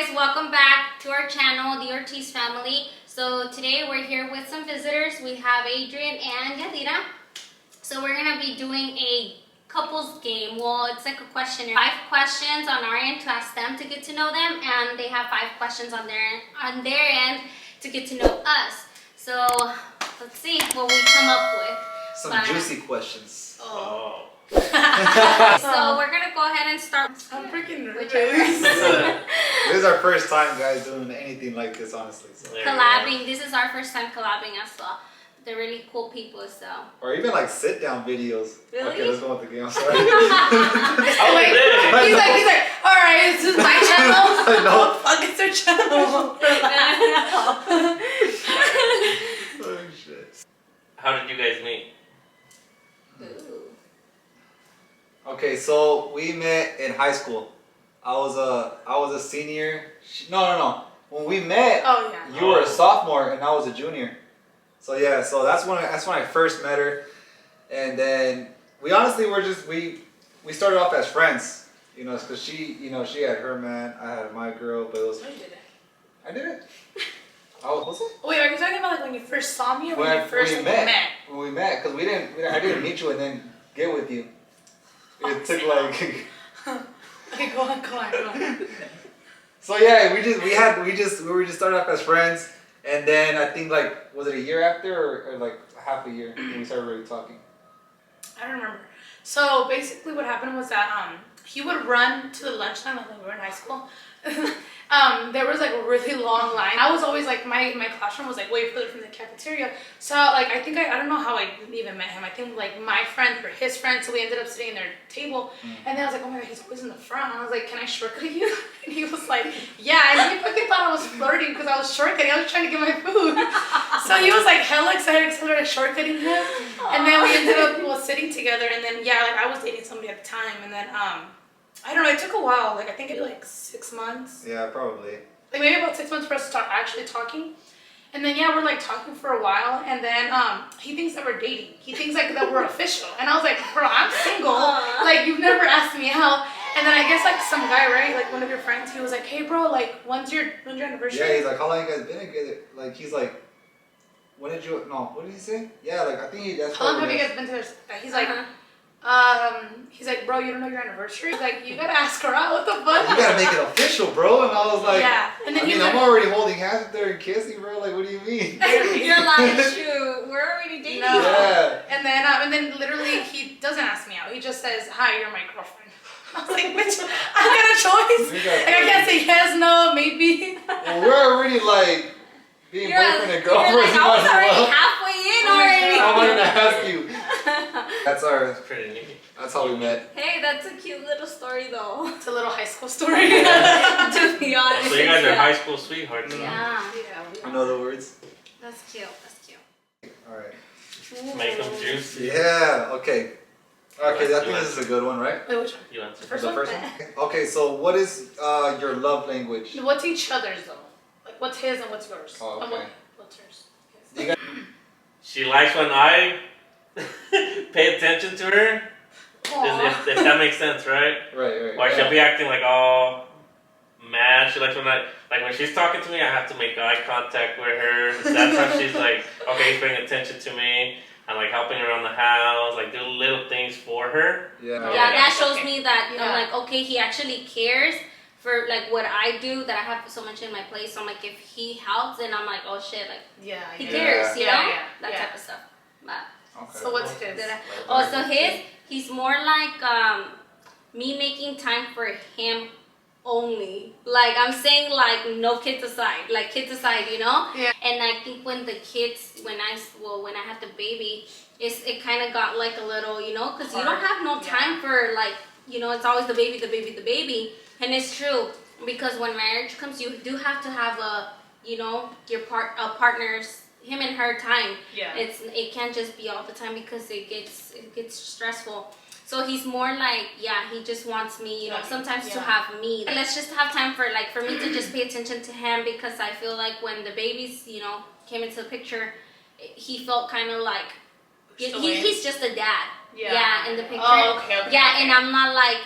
guys, welcome back to our channel, the Ortiz family. So today we're here with some visitors. We have Adrian and Yadira. So we're gonna be doing a couples game. Well, it's like a questionnaire. 5 questions on our end to ask them to get to know them, and they have 5 questions on their end to get to know us. So let's see what we come up with. Some juicy questions. Oh. So we're gonna go ahead and start. I'm freaking nervous. This is our first time, guys, doing anything like this, honestly. So. Collabing. This is our first time collabing as well. They're really cool people, so. Or even like sit-down videos. Really? Okay, let's go with the game. I'm sorry. He's like, all right, this is my channel. I know. Fuck, it's their channel. Oh shit. How did you guys meet? Ooh. Okay, so we met in high school. I was a senior. No. When we met, you were a sophomore and I was a junior. So yeah, so that's when I first met her, and then we honestly were just we started off as friends, you know, because she had her man, I had my girl, but it was. No, you didn't. I did it. Oh, was it? Wait, are you talking about like when you first saw me or When you first met? When we met, because I didn't meet you and then get with you. It took like. Okay, go on. So yeah, we were just started off as friends. And then I think like, was it a year after or like half a year when we started really talking? I don't remember. So basically what happened was that he would run to the lunchtime, like when we were in high school. There was like a really long line. I was always like, my classroom was like way further from the cafeteria. So like, I don't know how I even met him. I think like my friend or his friend, so we ended up sitting in their table. And then I was like, oh my God, he's always in the front. And I was like, can I shortcut you? And he was like, yeah. And he fucking thought I was flirting because I was shortcutting. I was trying to get my food. So he was like hella excited because I started shortcutting him. And then we ended up sitting together. And then yeah, like I was dating somebody at the time. And then I don't know, it took a while. Like I think it was like 6 months. Yeah, probably. Like maybe about 6 months for us to start actually talking. And then yeah, we're like talking for a while, and then he thinks that we're dating. He thinks like that we're official. And I was like, bro, I'm single. Like you've never asked me out. And then I guess like some guy, right? Like one of your friends, he was like, hey bro, like when's your anniversary? Yeah, he's like, how long you guys been together? Like he's like, what did he say? Yeah, like I think that's how long have you guys been together? He's like, he's like, bro, you don't know your anniversary? He's like, you gotta ask her out. What the fuck? You gotta make it official, bro. And I was like, yeah. And then I'm already holding hands with her and kissing, bro. Like, what do you mean? You're like, shoot, we're already dating. No. Yeah. And then literally he doesn't ask me out. He just says, hi, you're my girlfriend. I was like, bitch, I got a choice. Like I can't say yes, no, maybe. Well, we're already like being boyfriend and girlfriend. Like, I was already halfway in already. I'm gonna ask you. That's Pretty neat. That's how we met. Hey, that's a cute little story though. It's a little high school story. To be honest. So you guys are high school sweethearts, huh? Yeah. You know the words? That's cute. Alright. Make them juicy. Yeah, okay. Okay, I think this is a good one, right? Wait, which one? You answer First The one? first one? Okay, so what is your love language? What's each other's though? Like what's his and what's yours? Oh, okay. What's hers? You got She likes when I pay attention to her. If that makes sense, right? Right. Why she'll be acting like all mad. She likes when she's talking to me, I have to make eye contact with her. That's how she's like, okay, he's paying attention to me. I'm like helping her around the house, like do little things for her. Yeah, That shows me that I'm like, okay, he actually cares for like what I do, that I have so much in my place. So I'm like, if he helps, then I'm like, oh shit, like he cares, you know, that type of stuff. But Okay. So what's his? so he's more like me making time for him only. Like I'm saying, like no kids aside, like kids aside, you know. Yeah. And I think when the kids, when I had the baby, it kind of got like a little, you know, because you don't have no time for like, you know, it's always the baby, and it's true, because when marriage comes, you do have to have your partner's, him and her time. Yeah. It can't just be all the time because it gets stressful. So he's more like, he just wants me, you know, sometimes to have me. Let's just have time for me to just pay attention to him, because I feel like when the babies, you know, came into the picture, he felt kind of like, he's just a dad. Yeah, in the picture. Oh, okay. Yeah, and I'm not like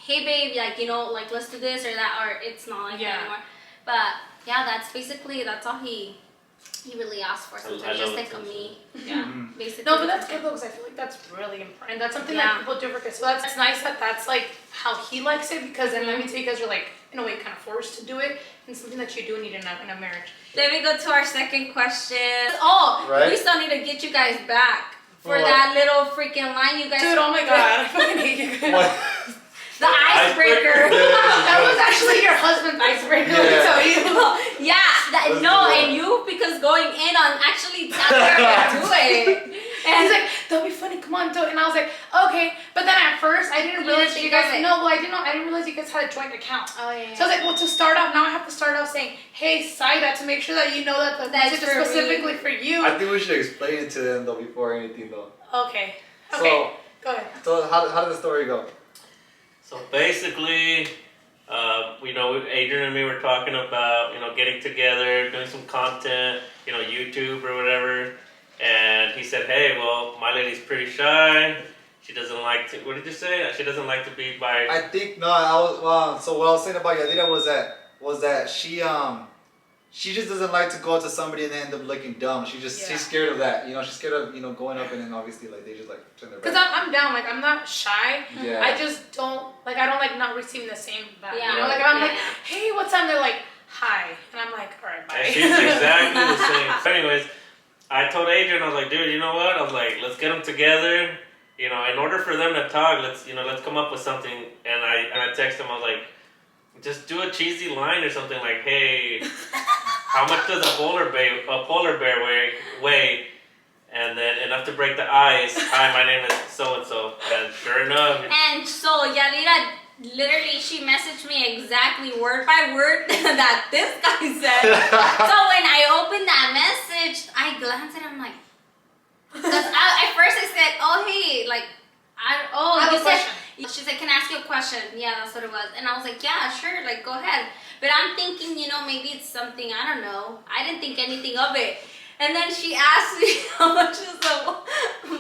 hey babe, like, you know, like let's do this or that, or it's not like that anymore. But yeah, that's all he really asked for sometimes, just like a me. Yeah, basically. No, but that's good though, because I feel like that's really important. That's something that people do forget. So that's nice that that's like how he likes it, because then let me tell you guys are like, in a way, kind of forced to do it, and something that you do need in a marriage. Let me go to our second question. Oh, we still need to get you guys back for that little freaking line you guys. Dude, oh my god, I fucking hate you guys. The icebreaker. That was actually your husband's icebreaker. Let me tell you. And you because going in on actually telling her to do it. And he's like, "That'll be funny. Come on, do it." And I was like, "Okay." But then at first, I didn't realize you guys. No, well, I didn't know. I didn't realize you guys had a joint account. Oh yeah. So I was like, "Well, to start off, now I have to start off saying, hey, Saida, to make sure that you know that the message is specifically for you." I think we should explain it to them though before anything though. Okay. So, go ahead. So how did the story go? So basically, Adrian and me were talking about, getting together, doing some content, YouTube or whatever. And he said, hey, well, my lady's pretty shy. She doesn't like to, what did you say? She doesn't like to be by... I think, so what I was saying about Yadira was that she just doesn't like to go up to somebody and then end up looking dumb. She's scared of that. She's scared of going up and then obviously like they just like turn their back. Because I'm down. Like I'm not shy. Yeah. I just don't like. I don't like not receiving the same back. Yeah. Like I'm like, hey, what's up? And they're like, hi, and I'm like, all right, bye. And she's exactly the same. So anyways, I told Adrian, I was like, dude, you know what? I was like, let's get them together. In order for them to talk, let's come up with something. And I texted him. I was like, just do a cheesy line or something like, hey, how much does a polar bear weigh? And then enough to break the ice. Hi, my name is so and so. And sure enough. And so Yadira literally she messaged me exactly word by word that this guy said. So when I opened that message, I glanced at it. I'm like, because at first I said, oh hey, like you said. She's like, can I ask you a question? Yeah, that's what it was. And I was like, yeah, sure, like, go ahead. But I'm thinking, maybe it's something, I don't know. I didn't think anything of it. And then she asked me how much is a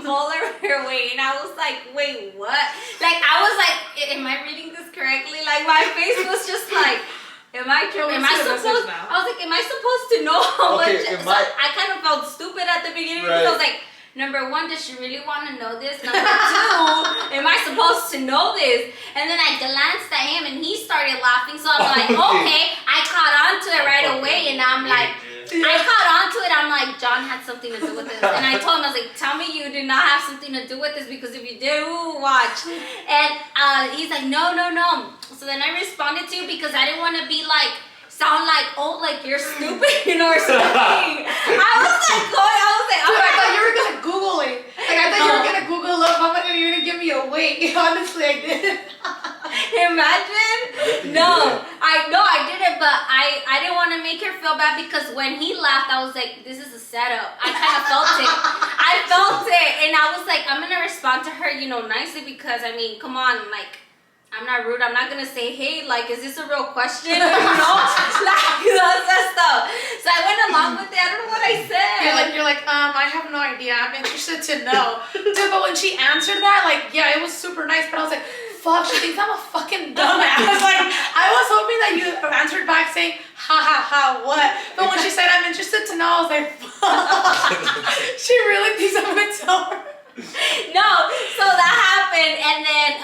polar bear weigh? And I was like, wait, what? Like, I was like, am I reading this correctly? Like, my face was just like, am I supposed? I was like, am I supposed to know how much? So I kind of felt stupid at the beginning because I was like, number one, does she really want to know this? Number two, am I supposed to know this? And then I glanced at him and he started laughing. So I'm like, okay, I caught on to it right away. And I'm like, I'm like, John had something to do with this. And I told him, I was like, tell me you did not have something to do with this because if you do, watch. And he's like, no. So then I responded to you because I didn't want to be like, sound like, oh, like you're stupid, or something. I was like, I thought you were gonna Google it. Like I thought you were gonna Google up how much you're gonna give me a weight. Honestly, I did. Imagine? No, I didn't, but I didn't want to make her feel bad because when he laughed, I was like, this is a setup. I kind of felt it. And I was like, I'm gonna respond to her, nicely because I mean, come on, like. I'm not rude. I'm not gonna say, hey, like, is this a real question? Like, that stuff. So I went along with it. I don't know what I said. You're like, I have no idea. I'm interested to know. Dude, but when she answered that, like, yeah, it was super nice. But I was like, fuck, she thinks I'm a fucking dumbass. Like, I was hoping that you answered back saying, ha, what? But when she said, I'm interested to know, I was like, fuck. She really thinks I'm gonna tell her. No, so that happened, and then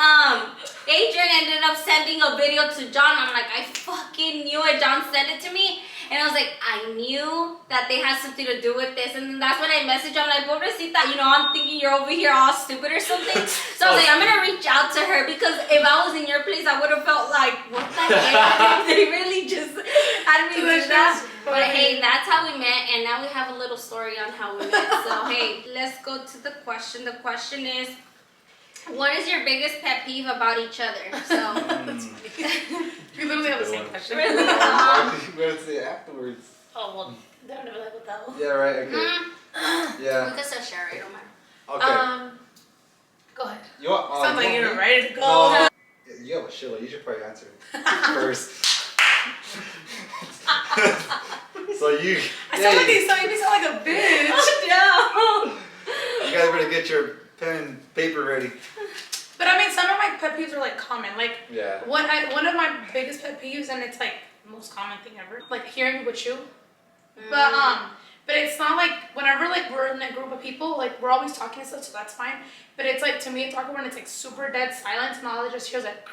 Adrian ended up sending a video to John. I'm like, I fucking knew it. John sent it to me, and I was like, I knew that they had something to do with this. And then that's when I messaged. I'm like, pobrecita, I'm thinking you're over here all stupid or something. So I was like, I'm gonna reach out to her because if I was in your place, I would have felt like, what the heck? They really just had me do that. But hey, that's how we met, and now we have a little story on how we met. So hey, let's go to the question. The question is, what is your biggest pet peeve about each other? So we literally have the same question. We're gonna say it afterwards. Oh well, they're never like with that one. Yeah, right. Okay. Yeah. We can still share it. Don't matter. Okay. Go ahead. Sounds like you're ready to go. No, you have a shitload. You should probably answer it first. So you. I sound like you sound like a bitch. Oh no. You guys better get your pen and paper ready. But I mean, some of my pet peeves are like common. Like Yeah. one of my biggest pet peeves, and it's like the most common thing ever. Like hearing people chew. But it's not like whenever like we're in a group of people, like we're always talking and stuff, so that's fine. But it's like to me, it's awkward when it's like super dead silence and all I just hear is like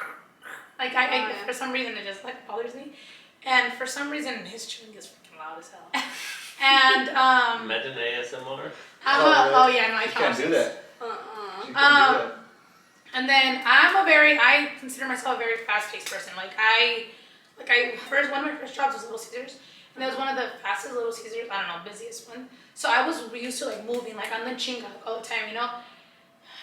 I for some reason it just like bothers me, and for some reason his chewing is freaking loud as hell. And Imagine ASMR. oh yeah, no, I You can't do that. You can't do that. And then I consider myself a very fast-paced person. One of my first jobs was Little Caesars, and it was one of the fastest Little Caesars, I don't know, busiest one. So I was used to like moving like on the chinga all the time, you know.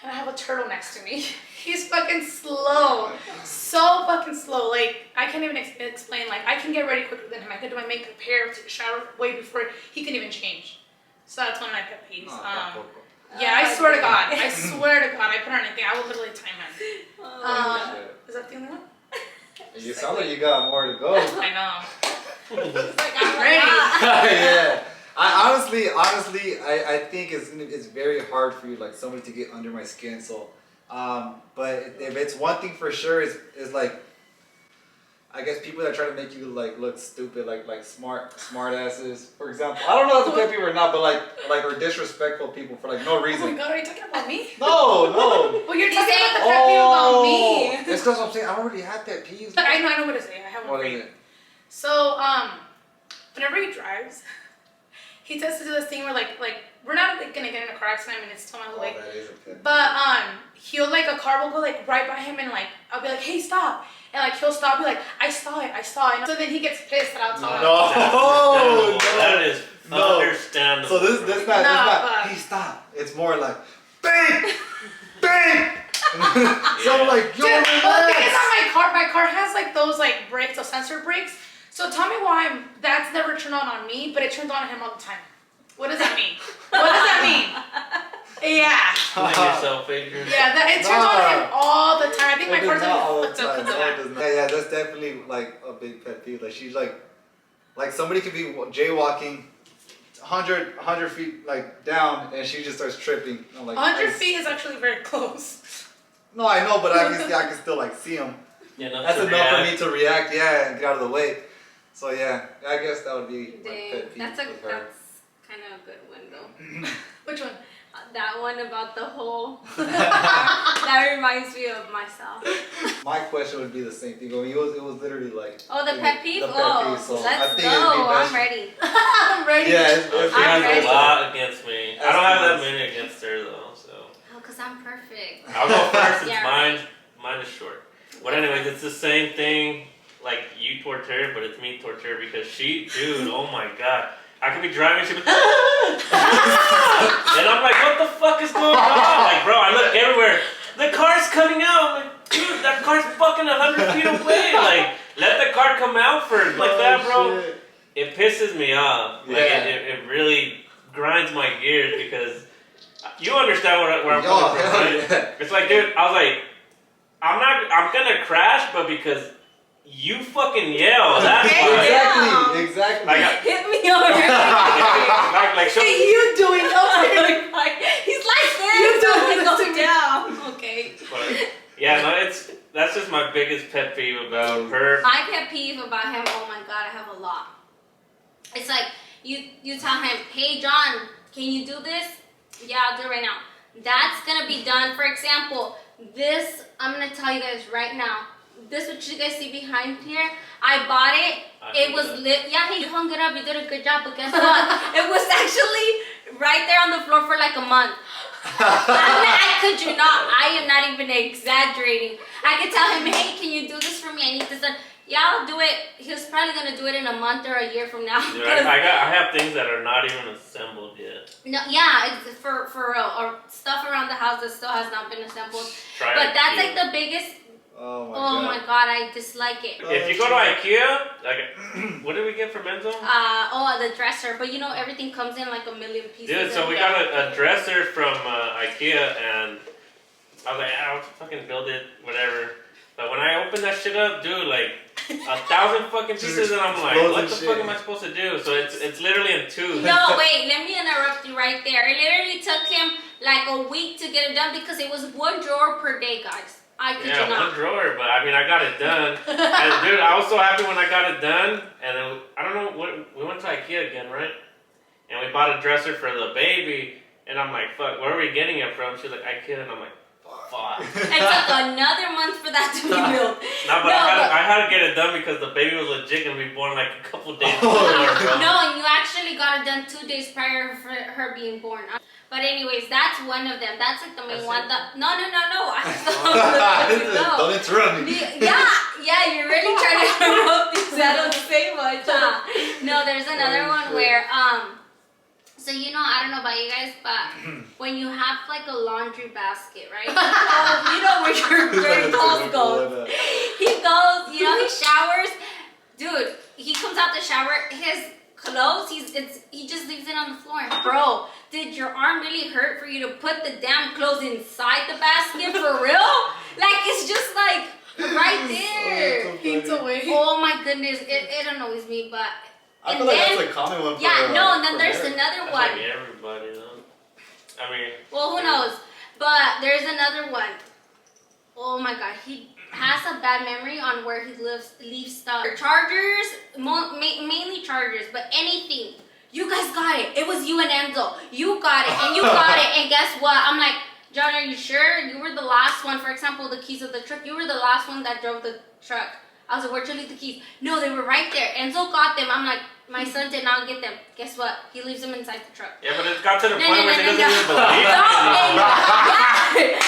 And I have a turtle next to me. He's fucking slow, so fucking slow. Like I can't even explain. Like I can get ready quicker than him. I can do my makeup, hair, take a shower way before he can even change. So that's one of my pet peeves. Yeah, I swear to God. I swear to God, I put on anything. I will literally time him. Is that the only one? You sound like you got more to go. I know. She's like, I'm ready. Yeah. I honestly, I think it's very hard for you, like somebody to get under my skin. So, but if it's one thing for sure, is like, I guess people that try to make you like look stupid, like smart asses. For example, I don't know if it's a pet peeve or not, but like or disrespectful people for like no Oh reason. my God, are you talking about me? No. Well, you're talking about the pet peeve about me. It's because I'm saying I already had pet peeves. But I know what to say. I have one What for is you. it? So, whenever he drives, he tends to do this thing where like we're not like gonna get in a car accident. I mean, it's still miles away. That is a pet peeve. But he'll like a car will go like right by him and like I'll be like, hey, stop, and like he'll stop, be like, I saw it. So then he gets pissed that I'll tell him. No. That is understandable. So this not. Hey, stop. It's more like, bang. So I'm like, yo, Dude, well, the thing is relax. on my car has like those like brakes, those sensor brakes. So tell me why that's never turned on me, but it turns on him all the time. What does that mean? Yeah. Putting yourself, Adrian. Yeah, it turns on him all the time. I think my car's like flipped up because of that. Yeah, that's definitely like a big pet peeve. Like she's like somebody could be jaywalking 100 feet like down, and she just starts tripping. I'm like, 100 feet is actually very close. No, I know, but I can still like see him. Yeah, That's enough for me to react, yeah, and get out of the way. So yeah, I guess that would be my Dang, pet peeve that's with her. kind of a good one though. Which one? That one about the whole. That reminds me of myself. My question would be the same thing. I mean, it was literally like. Oh, the pet peeve. The pet peeve, so I Let's think go. it'd be best- I'm ready. I'm ready. Yeah, She I'm has ready. a lot against me. I don't have that many against her though, so. Oh, cause I'm perfect. I'll go first since Yeah. mine is short. But anyways, it's the same thing. Like you towards her, but it's me towards her because dude, oh my God. I could be driving, she'd be, and I'm like, what the fuck is going on? Like, bro, I look everywhere. The car's coming out. I'm like, dude, that car's fucking 100 feet away. Like, let the car come out first. Like that, bro. Shit. It pisses me off. Like, Yeah. it really grinds my gears because you understand where I'm coming from, right? Yeah. It's like, dude, I was like, I'm gonna crash, but because you fucking yell, that's why. Exactly. Like, Hit me already. like, What are you doing? He's like this. You so doing I this to go me? down. Okay. but, yeah, no, that's just my biggest pet peeve about her. My pet peeve about him. Oh my God, I have a lot. It's like you tell him, hey John, can you do this? Yeah, I'll do it right now. That's gonna be done. For example, this I'm gonna tell you guys right now. This what you guys see behind here, I bought it. It was lit. Yeah, he hung it up. You did a good job. But guess what? It was actually right there on the floor for like a month. I could you not. I am not even exaggerating. I could tell him, hey, can you do this for me? I need this done. Yeah, I'll do it. He was probably gonna do it in a month or a year from now. Dude, I have things that are not even assembled yet. No, yeah, it's for real. Or stuff around the house that still has not been assembled. Try But that's IKEA. like the biggest. Oh Oh my God, I dislike it. If you go to IKEA, like, what did we get from Enzo? The dresser, but you know everything comes in like a million pieces. Dude, so we got a dresser from IKEA, and I was like, I'll fucking build it, whatever. But when I opened that shit up, dude, like 1,000 fucking pieces, and I'm like, what the fuck am I supposed to do? So it's literally in two. No, wait, let me interrupt you right there. It literally took him like a week to get it done because it was one drawer per day, guys. I could yeah, not. one drawer, but I mean, I got it done. And dude, I was so happy when I got it done. And then, I don't know, what we went to Ikea again, right? And we bought a dresser for the baby. And I'm like, fuck, where are we getting it from? She's like, Ikea. And I'm like, fuck. It took another month for that to be built. No, but I had to get it done because the baby was legit going to be born like a couple days before, bro. No, and you actually got it done 2 days prior for her being born. But anyways, that's one of them. That's like the main one. No. Don't interrupt me. Yeah, you're really trying to interrupt these. I don't say much. No, there's another one where, so you know, I don't know about you guys, but when you have like a laundry basket, right? You know where your dirty clothes go. He goes, you know, he showers. Dude, he comes out the shower, his clothes, he just leaves it on the floor. Bro, did your arm really hurt for you to put the damn clothes inside the basket for real? Like, it's just like right there. Feet away. Oh my goodness, it annoys me, but. I feel like that's a common one. Yeah, no, and then there's another one. Like everybody, though. I mean. Well, who knows? But there's another one. Oh my god, he has a bad memory on where he leaves stuff. Chargers, mainly chargers, but anything. You guys got it. It was you and Enzo. You got it, and you got it. And guess what? I'm like, John, are you sure? You were the last one. For example, the keys of the truck. You were the last one that drove the truck. I was like, where'd you leave the keys? No, they were right there. Enzo got them. I'm like, my son did not get them. Guess what? He leaves them inside the truck. Yeah, but it got to the point where he doesn't even believe it.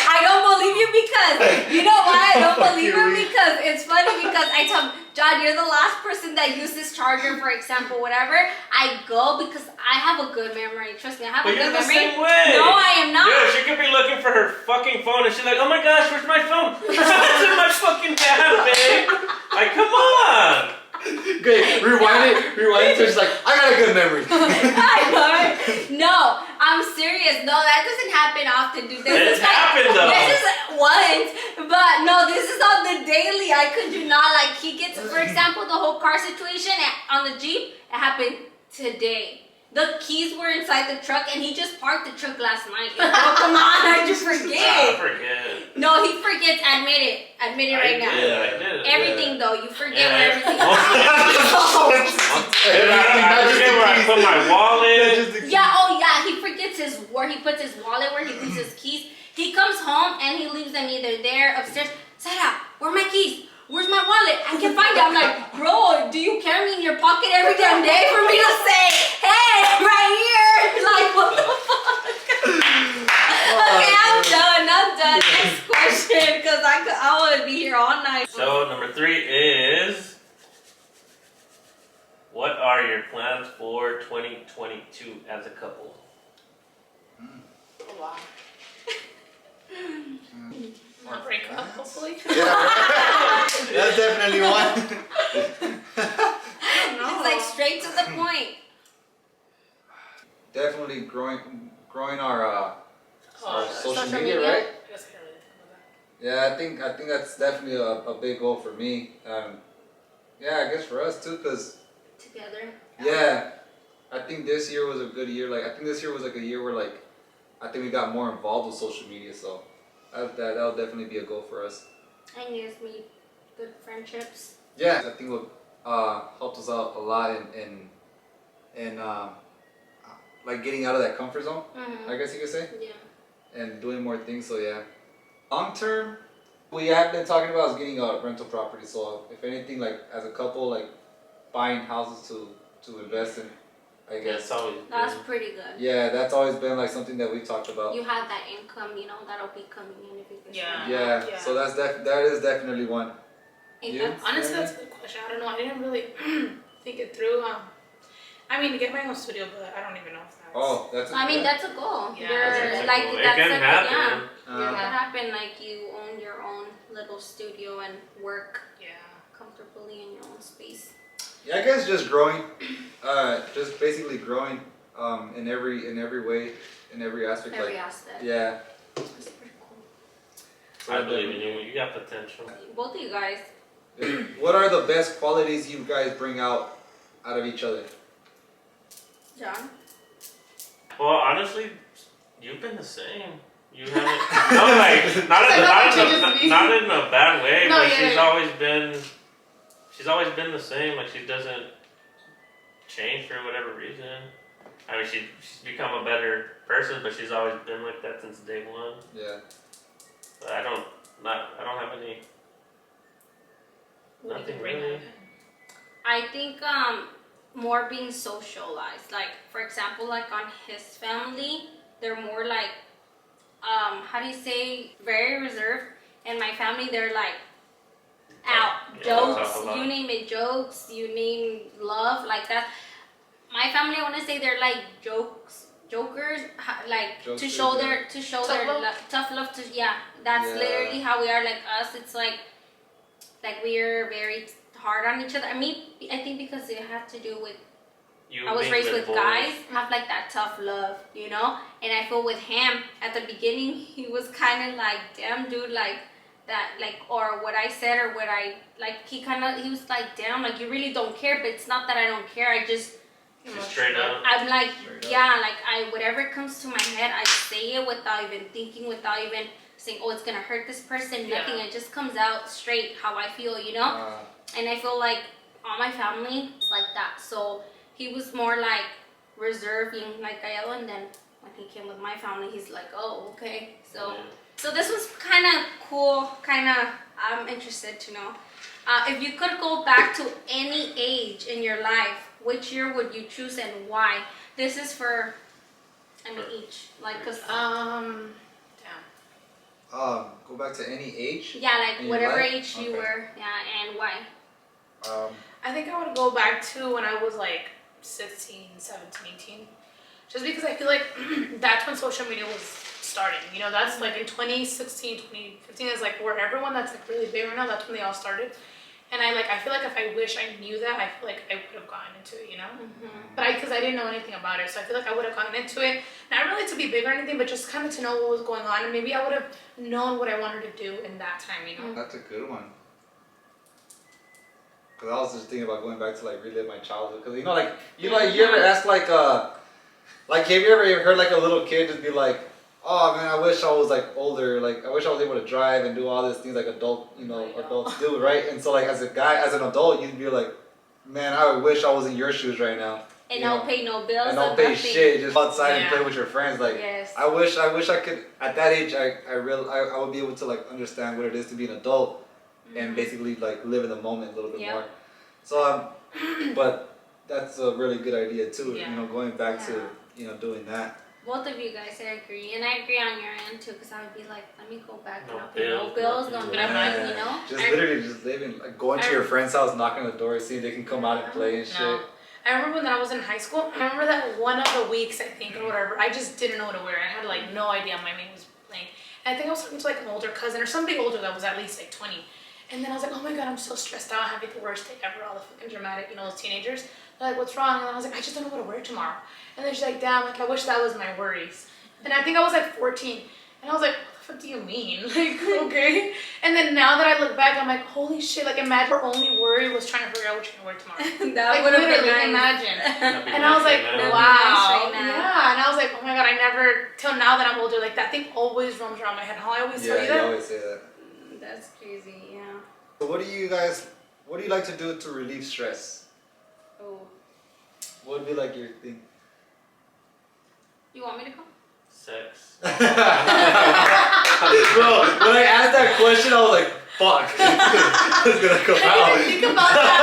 I don't believe you because, you know why I don't believe him? Because it's funny because I tell him, John, you're the last person that uses charger, for example, whatever. I go because I have a good memory. Trust me, I have a good memory. But you're the same way. No, I am not. Dude, she could be looking for her fucking phone and she's like, oh my gosh, where's my phone? It's in my fucking hand, babe. Like, come on. Great, rewind it so she's like, I got a good memory. No, I'm serious. No, that doesn't happen often, dude. It's happened though. This is once, but no, this is on the daily. I could do not, like, he gets, for example, the whole car situation on the Jeep, it happened today. The keys were inside the truck and he just parked the truck last night. Oh, come on, I just forget. I forget. No, he forgets. Admit it. Admit it right now. I did. Everything though, you forget where everything is. I forget where I put my wallet. Yeah, oh yeah, he forgets where he puts his wallet, where he leaves his keys. He comes home and he leaves them either there, upstairs. Sarah, where are my keys? Where's my wallet? I can't find it. I'm like, bro, do you carry me in your pocket every damn day for me to say, hey, right here? Like, what the fuck? Okay, I'm done. Next question, because I want to be here all night. So, number 3 is, what are your plans for 2022 as a couple? Oh, wow. A breakup, hopefully. Yeah, right. That's definitely one. It's like straight to the point. Definitely growing our social media, media, right? I guess I can't really think of that. Yeah, I think that's definitely a big goal for me. Yeah, I guess for us too, cause Together. yeah, I think this year was a good year. Like I think this year was like a year where like I think we got more involved with social media, so. That'll definitely be a goal for us. And you guys made good friendships. Yeah, I think what helped us out a lot in like getting out of that comfort zone. Mm-hmm. I guess you could say. Yeah. And doing more things. So yeah. Long term, we have been talking about is getting a rental property. So if anything, like as a couple, like buying houses to invest in. I guess. That's pretty good. Yeah, that's always been like something that we talked about. You have that income, you know, that'll be coming in if you can. Yeah. So that is definitely one. You? Honestly, that's a good question. I don't know. I didn't really think it through. I mean, to get my own studio, but I don't even know if that's. Oh, that's. That's a goal. Yeah. You're Like, like it that's can happen. Yeah. It can happen. Like you own your own little studio and work comfortably in your own space. Yeah, I guess just growing, just basically growing, in every way, in every aspect. Every aspect. Yeah. That's pretty cool. So I believe in you. You got potential. Both of you guys. What are the best qualities you guys bring out of each other? John? Well, honestly, You've been the same. You haven't. No, like not in a bad way. No, but yeah, she's always been the same. Like she doesn't change for whatever reason. I mean, she's become a better person, but she's always been like that since day one. Yeah. But I don't have any. Nothing really. I think more being socialized. Like for example, like on his family, they're more like how do you say, very reserved. And my family, they're like out jokes, you name it, jokes, you name love, like that. My family, I want to say they're like jokers, like Jokesters, to show their tough love. That's literally how we are. Like us, it's like we're very hard on each other. I mean, I think because it had to do with I was raised with guys, have like that tough love, you know. And I feel with him at the beginning, he was kind of like, damn, dude, like that, like, or what I said or what I like. He was like, damn, like you really don't care. But it's not that I don't care. I just straight up. I'm like, like whatever comes to my head, I say it without even thinking, without even saying, oh, it's gonna hurt this person. Nothing. It just comes out straight how I feel, you know. And I feel like all my family is like that. So he was more like reserving, like Gallego, and then when he came with my family, he's like, oh, okay. So this was kind of cool. I'm interested to know if you could go back to any age in your life, which year would you choose and why? This is for, I mean, each, like, cause go back to any age. Yeah, like whatever age you were, and why. I think I would go back to when I was like 16, 17, 18. Just because I feel like that's when social media was starting. You know, that's like in 2016, 2015 is like where everyone that's like really big right now, that's when they all started. And I feel like if I wish I knew that, I feel like I would have gotten into it, you know? But because I didn't know anything about it, so I feel like I would have gotten into it. Not really to be big or anything, but just kind of to know what was going on. And maybe I would have known what I wanted to do in that time, you know? That's a good one. Cause I was just thinking about going back to like relive my childhood. Cause you ever ask like have you ever heard like a little kid just be like, oh man, I wish I was like older. Like I wish I was able to drive and do all these things like adults do, right? And so like as an adult, you'd be like, man, I wish I was in your shoes right now. And don't pay no bills. And don't pay shit. Just outside and play with your friends. Like I wish I could at that age. I would be able to like understand what it is to be an adult. And basically like live in the moment a little bit more. So but that's a really good idea too. You know, going back to doing that. Both of you guys, I agree, and I agree on your end too, because I would be like, let me go back and I'll pay no bills, don't do nothing, you know. Just living, like going to your friend's house, knocking on the door, see if they can come out and play and shit. I remember when I was in high school. I remember that one of the weeks, I think, or whatever, I just didn't know what to wear. I had like no idea my mate was playing. And I think I was talking to like an older cousin or somebody older that was at least like 20. And then I was like, oh my god, I'm so stressed out. I'm having the worst day ever. All the fucking dramatic, those teenagers. They're like, what's wrong? And I was like, I just don't know what to wear tomorrow. And then she's like, damn, like I wish that was my worries. And I think I was like 14. And I was like, what the fuck do you mean? Like, okay. And then now that I look back, I'm like, holy shit, like imagine her only worry was trying to figure out what you're gonna wear tomorrow. That would have been nice. Imagine. And I was like, wow. Yeah. And I was like, oh my god, I never, till now that I'm older, like that thing always roams around my head. How I always tell you that. Yeah, you always say that. That's crazy, yeah. So what do you like to do to relieve stress? Oh. What would be like your thing? You want me to go? Sex. Bro, when I asked that question, I was like, fuck. It's gonna come out. I didn't think about that.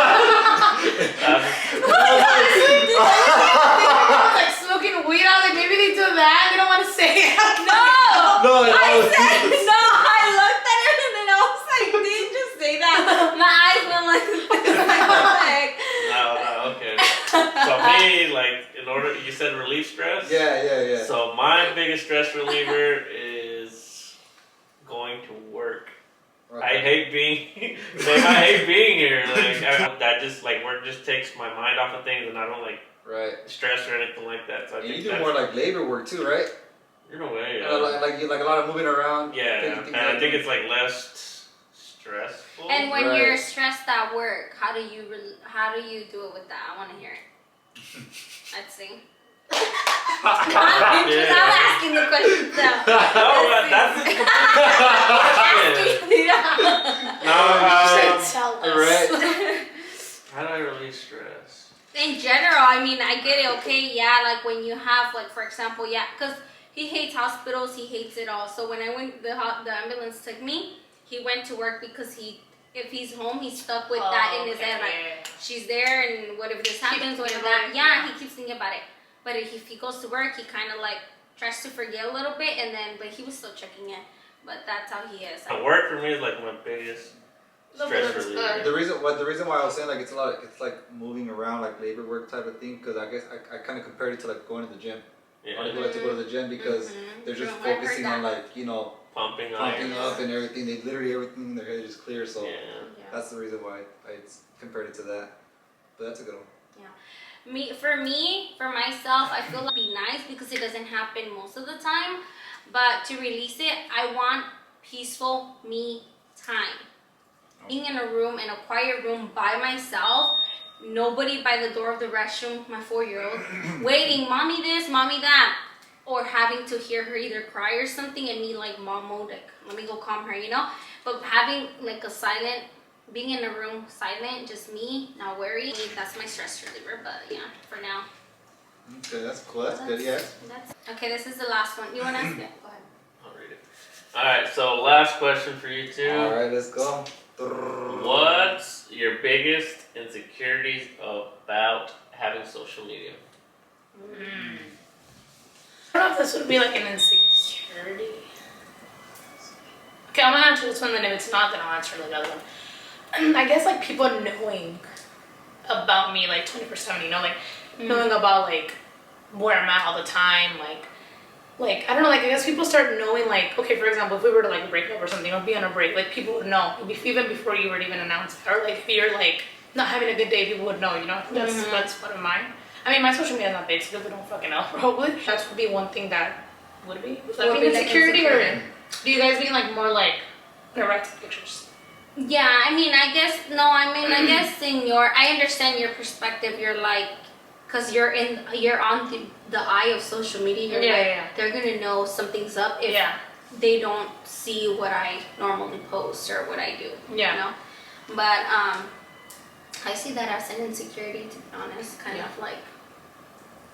Like smoking weed, I was like, maybe they do that. They don't want to say it. No, I said no. I looked at it and then I was like, did you just say that? My eyes went like, No, okay. So me, like, in order, you said relieve stress? Yeah. So my biggest stress reliever is going to work. Okay. I hate being here. Like, that just, like, work just takes my mind off of things and I don't, like, stress or anything like that. So I think you do more, like, labor work, too, right? In a way, yeah. Like a lot of moving around. Yeah, and I think it's, like, less stressful. And when you're stressed at work, how do you do it with that? I want to hear it. Let's see. I'm asking the question now. No, that's Tell us. Right. how do I release stress? In general, I mean, I get it, okay? Yeah, like when you have, like, for example, yeah, because he hates hospitals, he hates it all. So when I went, the ambulance took me, he went to work because if he's home, he's stuck with that in his head. Like, she's there, and what if this happens? What if that? Yeah, he keeps thinking about it. But if he goes to work, he kind of like tries to forget a little bit, but he was still checking in. But that's how he is. Work for me is like my biggest stress reliever. The reason why I was saying like it's like moving around, like labor work type of thing, because I guess I kind of compared it to like going to the gym. Yeah. I like to go to the gym because they're just focusing on like pumping up and everything. They literally everything in their head is clear. So that's the reason why I compared it to that. But that's a good one. Yeah. For myself, I feel like it'd be nice because it doesn't happen most of the time. But to release it, I want peaceful me time. Being in a quiet room by myself, nobody by the door of the restroom, my 4-year-old, waiting, mommy this, mommy that, or having to hear her either cry or something and me like, mom mode, like, let me go calm her, But having like being in a room silent, just me, not worry, that's my stress reliever. But yeah, for now. Okay, that's cool. That's good. Yeah. Okay, this is the last one. You want to ask it? Go ahead. I'll read it. All right, so last question for you two. All right, let's go. What's your biggest insecurities about having social media? I don't know if this would be like an insecurity. Okay, I'm gonna answer this one, then if it's not, then I'll answer the other one. I guess like people knowing about me like 24/7, like knowing about like where I'm at all the time, like I don't know, like I guess people start knowing, like, okay, for example, if we were to like break up or something or be on a break, like people would know even before you were to even announce it. Or like if you're like not having a good day, people would know, That's one of mine. I mean, my social media is not big, so people don't fucking know, probably. That would be one thing that would be. Would that be insecurity, or do you guys mean like more like erotic pictures? Yeah, I guess I understand your perspective. You're like, because you're on the eye of social media. They're gonna know something's up if they don't see what I normally post or what I do. But I see that as an insecurity, to be honest. Kind of like,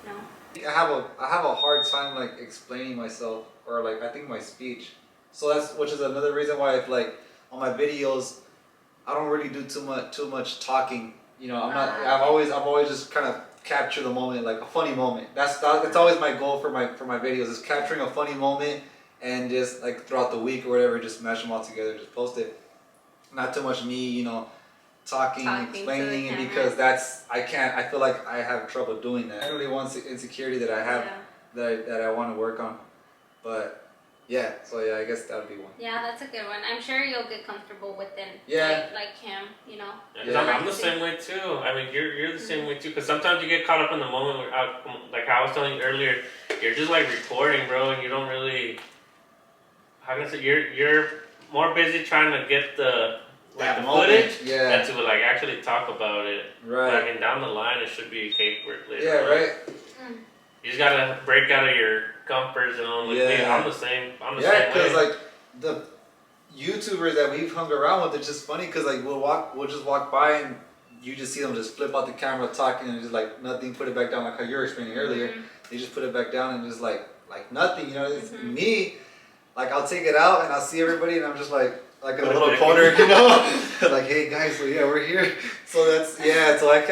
I have a hard time like explaining myself, or like I think my speech. So which is another reason why if like on my videos I don't really do too much talking. I've always just kind of capture the moment, like a funny moment. That's always my goal for my videos, is capturing a funny moment and just like throughout the week or whatever, just mash them all together, just post it. Not too much me, talking explaining it, because I feel like I have trouble doing that. That's really one insecurity that I have that I want to work on. But I guess that would be one. Yeah, that's a good one. I'm sure you'll get comfortable with it. Like him, I'm the same way too. I mean, you're the same way too. Because sometimes you get caught up in the moment. Like I was telling you earlier, you're just like recording, bro, and you don't really. How can I say? You're more busy trying to get the footage than to like actually talk about it. Right. Like, and down the line, it should be a cake work later. Yeah. Right. You just gotta break out of your comfort zone. Like me, I'm the same. Yeah, because like the YouTubers that we've hung around with, it's just funny because like we'll just walk by and you just see them just flip out the camera talking and just like nothing, put it back down, like how you were explaining earlier. They just put it back down and just like nothing, It's me, like I'll take it out and I'll see everybody and I'm just like a little corner, like, hey guys, so we're here. So that's so I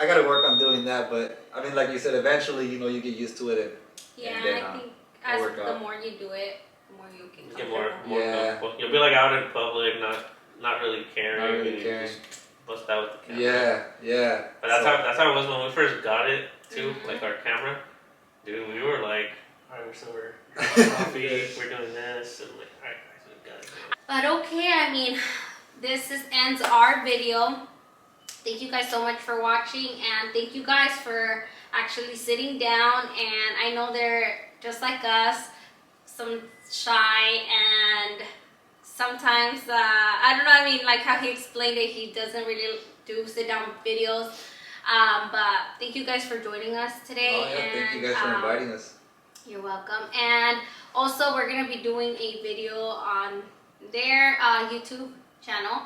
gotta work on doing that, but I mean, like you said, eventually, you get used to it. And then, I think as the more you do it, the more you can get more comfortable. You'll be like out in public, not really caring. Not really caring. Just bust out with the camera. Yeah. But that's how it was when we first got it too, like our camera. Dude, we were like, alright, so we're coffee, we're doing this, and like, alright guys, we got it. But okay, this ends our video. Thank you guys so much for watching, and thank you guys for actually sitting down. And I know they're just like us, some shy, and sometimes I don't know, like how he explained it, he doesn't really do sit down videos. But thank you guys for joining us today. Oh, yeah, thank you guys for inviting us. You're welcome. And also, we're going to be doing a video on their YouTube channel.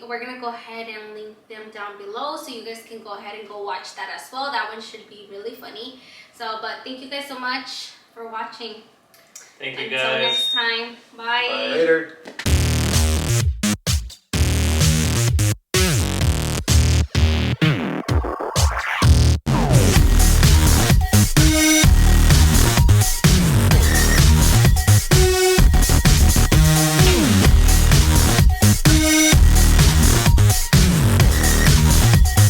We're going to go ahead and link them down below so you guys can go ahead and go watch that as well. That one should be really funny. But thank you guys so much for watching. Thank you Until guys. next time. Bye. Later.